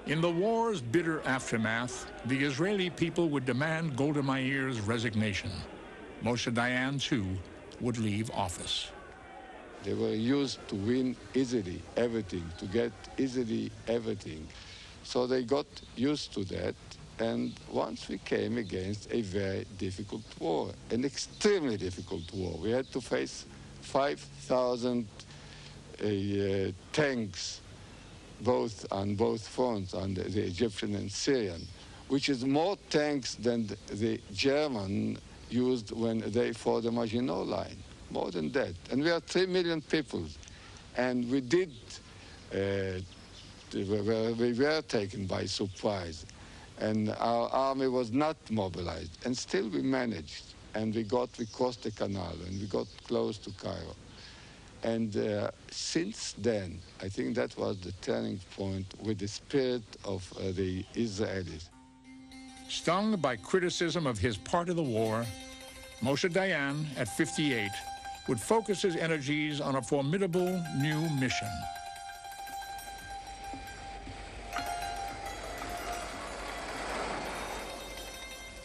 In the war's bitter aftermath, the Israeli people would demand Golda Meir's resignation. Moshe Dayan, too, would leave office. They were used to win easily everything, to get easily everything. So they got used to that. And once we came against a very difficult war, an extremely difficult war. We had to face 5,000 tanks, on both fronts, on the Egyptian and Syrian, which is more tanks than the German used when they fought the Maginot Line, more than that. And we are 3 million people. And we were taken by surprise. And our army was not mobilized. And still we managed. And we crossed the canal, and we got close to Cairo. And since then, I think that was the turning point with the spirit of the Israelis. Stung by criticism of his part of the war, Moshe Dayan, at 58, would focus his energies on a formidable new mission.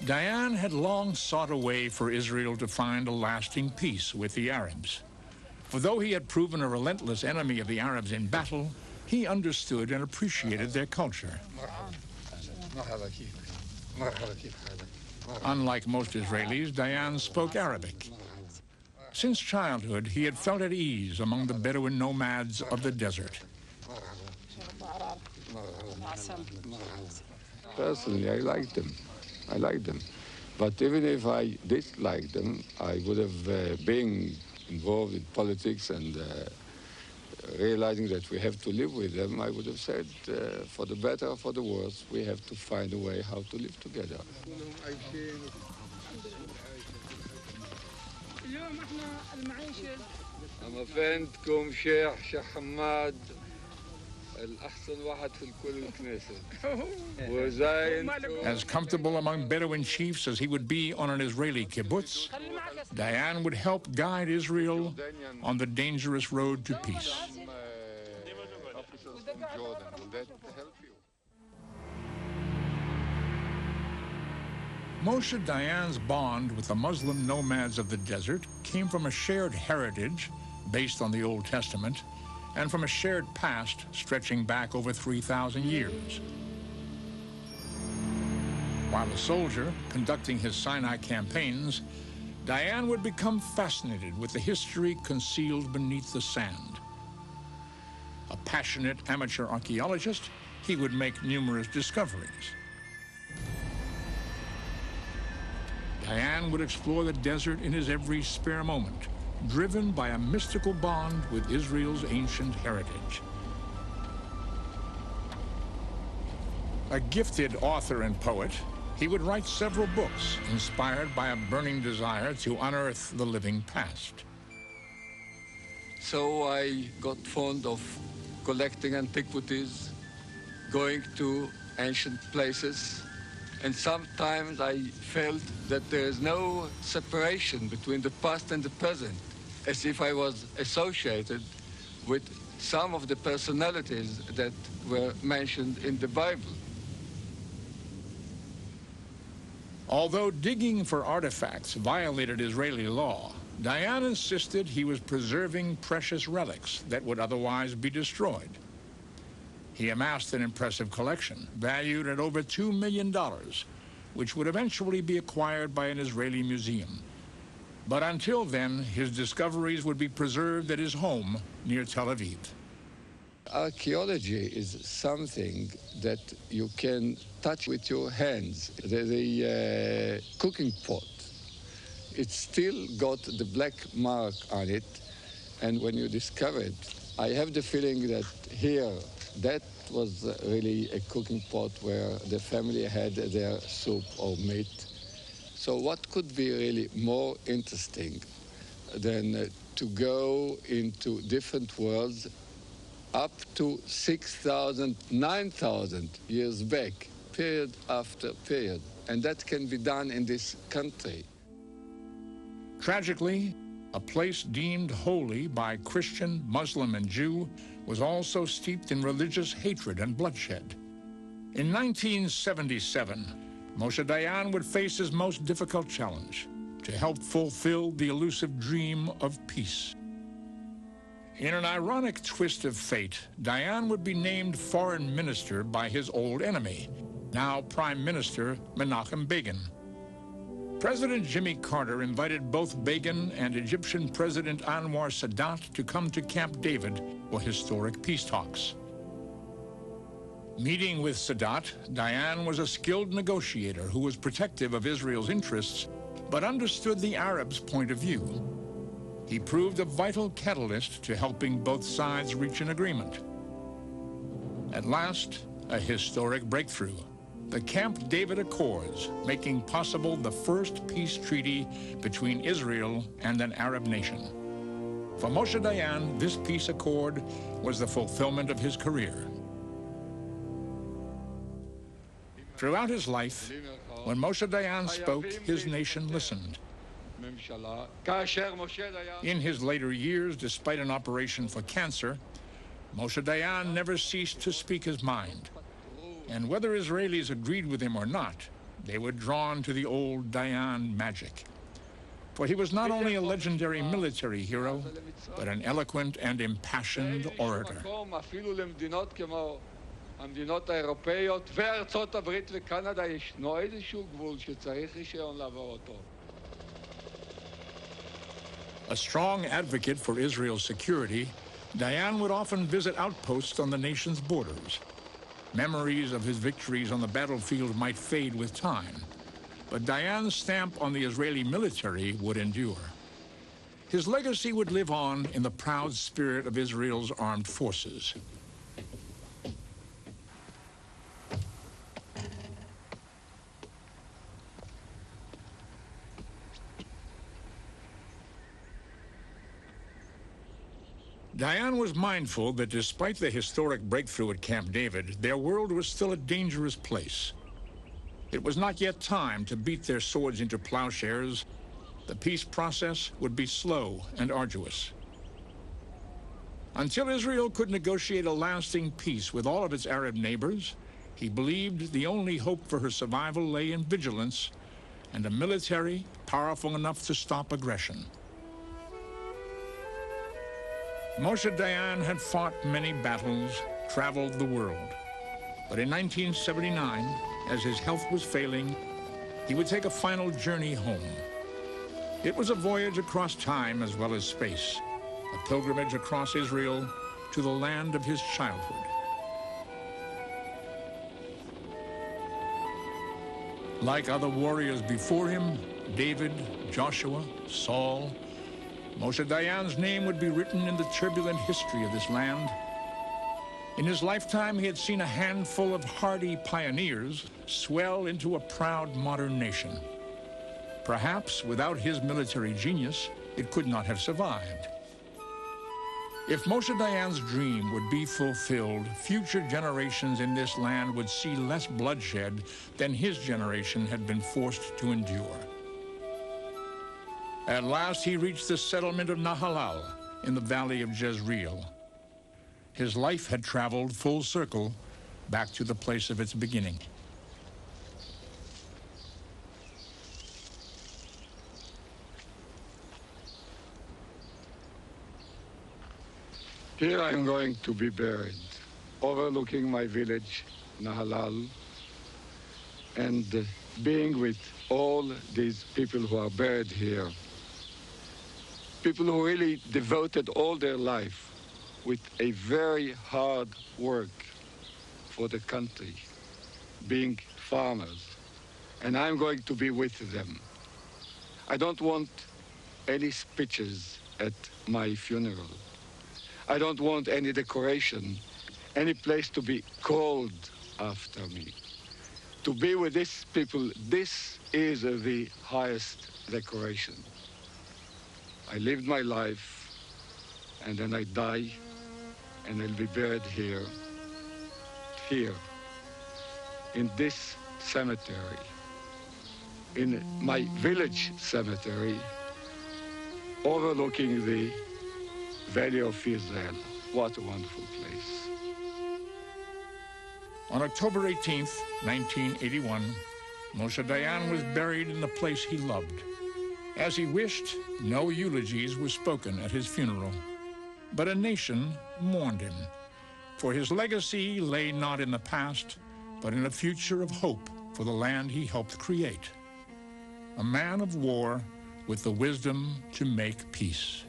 Dayan had long sought a way for Israel to find a lasting peace with the Arabs. For though he had proven a relentless enemy of the Arabs in battle, he understood and appreciated their culture. Unlike most Israelis, Dayan spoke Arabic. Since childhood, he had felt at ease among the Bedouin nomads of the desert. Personally, I liked them. But even if I disliked them, I would have been involved in politics and realizing that we have to live with them, I would have said, for the better or for the worse, we have to find a way how to live together. أما فهمتكم شيخ حماد الأحسن واحد في الكل الكنيسة. As comfortable among Bedouin chiefs as he would be on an Israeli kibbutz, Dayan would help guide Israel on the dangerous road to peace. Moshe Dayan's bond with the Muslim nomads of the desert came from a shared heritage based on the Old Testament and from a shared past stretching back over 3,000 years. While a soldier conducting his Sinai campaigns, Dayan would become fascinated with the history concealed beneath the sand. A passionate amateur archaeologist, he would make numerous discoveries. Dayan would explore the desert in his every spare moment, driven by a mystical bond with Israel's ancient heritage. A gifted author and poet, he would write several books inspired by a burning desire to unearth the living past. So I got fond of collecting antiquities, going to ancient places, and sometimes I felt that there is no separation between the past and the present, as if I was associated with some of the personalities that were mentioned in the Bible. Although digging for artifacts violated Israeli law, Dayan insisted he was preserving precious relics that would otherwise be destroyed. He amassed an impressive collection, valued at over $2 million, which would eventually be acquired by an Israeli museum. But until then, his discoveries would be preserved at his home near Tel Aviv. Archaeology is something that you can touch with your hands. The cooking pot, it's still got the black mark on it, and when you discover it, I have the feeling that here, that was really a cooking pot where the family had their soup or meat. So what could be really more interesting than to go into different worlds up to 6,000, 9,000 years back, period after period. And that can be done in this country. Tragically, a place deemed holy by Christian, Muslim, and Jew was also steeped in religious hatred and bloodshed. In 1977, Moshe Dayan would face his most difficult challenge: to help fulfill the elusive dream of peace. In an ironic twist of fate, Dayan would be named foreign minister by his old enemy, now Prime Minister Menachem Begin. President Jimmy Carter invited both Begin and Egyptian President Anwar Sadat to come to Camp David for historic peace talks. Meeting with Sadat, Dayan was a skilled negotiator who was protective of Israel's interests, but understood the Arabs' point of view. He proved a vital catalyst to helping both sides reach an agreement. At last, a historic breakthrough: the Camp David Accords, making possible the first peace treaty between Israel and an Arab nation. For Moshe Dayan, this peace accord was the fulfillment of his career. Throughout his life, when Moshe Dayan spoke, his nation listened. In his later years, despite an operation for cancer, Moshe Dayan never ceased to speak his mind. And whether Israelis agreed with him or not, they were drawn to the old Dayan magic. For he was not only a legendary military hero, but an eloquent and impassioned orator. המדינות האירופאיות וארצות הברית וקנדה ישנו איזשהו גבול שצריך רישיון לעבור אותו. A strong advocate for Israel's security, Dayan would often visit outposts on the nation's borders. Memories of his victories on the battlefield might fade with time, but Dayan's stamp on the Israeli military would endure. His legacy would live on in the proud spirit of Israel's armed forces. Dayan was mindful that despite the historic breakthrough at Camp David, their world was still a dangerous place. It was not yet time to beat their swords into plowshares. The peace process would be slow and arduous. Until Israel could negotiate a lasting peace with all of its Arab neighbors, he believed the only hope for her survival lay in vigilance and a military powerful enough to stop aggression. Moshe Dayan had fought many battles, traveled the world. But in 1979, as his health was failing, he would take a final journey home. It was a voyage across time as well as space, a pilgrimage across Israel to the land of his childhood. Like other warriors before him, David, Joshua, Saul, Moshe Dayan's name would be written in the turbulent history of this land. In his lifetime, he had seen a handful of hardy pioneers swell into a proud modern nation. Perhaps without his military genius, it could not have survived. If Moshe Dayan's dream would be fulfilled, future generations in this land would see less bloodshed than his generation had been forced to endure. At last, he reached the settlement of Nahalal in the valley of Jezreel. His life had traveled full circle back to the place of its beginning. Here I am going to be buried, overlooking my village, Nahalal, and being with all these people who are buried here. People who really devoted all their life with a very hard work for the country, being farmers. And I'm going to be with them. I don't want any speeches at my funeral. I don't want any decoration, any place to be called after me. To be with these people, this is the highest decoration. I lived my life, and then I die, and I'll be buried here, in this cemetery, in my village cemetery, overlooking the Valley of Israel. What a wonderful place. On October 18, 1981, Moshe Dayan was buried in the place he loved. As he wished, no eulogies were spoken at his funeral, but a nation mourned him, for his legacy lay not in the past, but in a future of hope for the land he helped create. A man of war with the wisdom to make peace.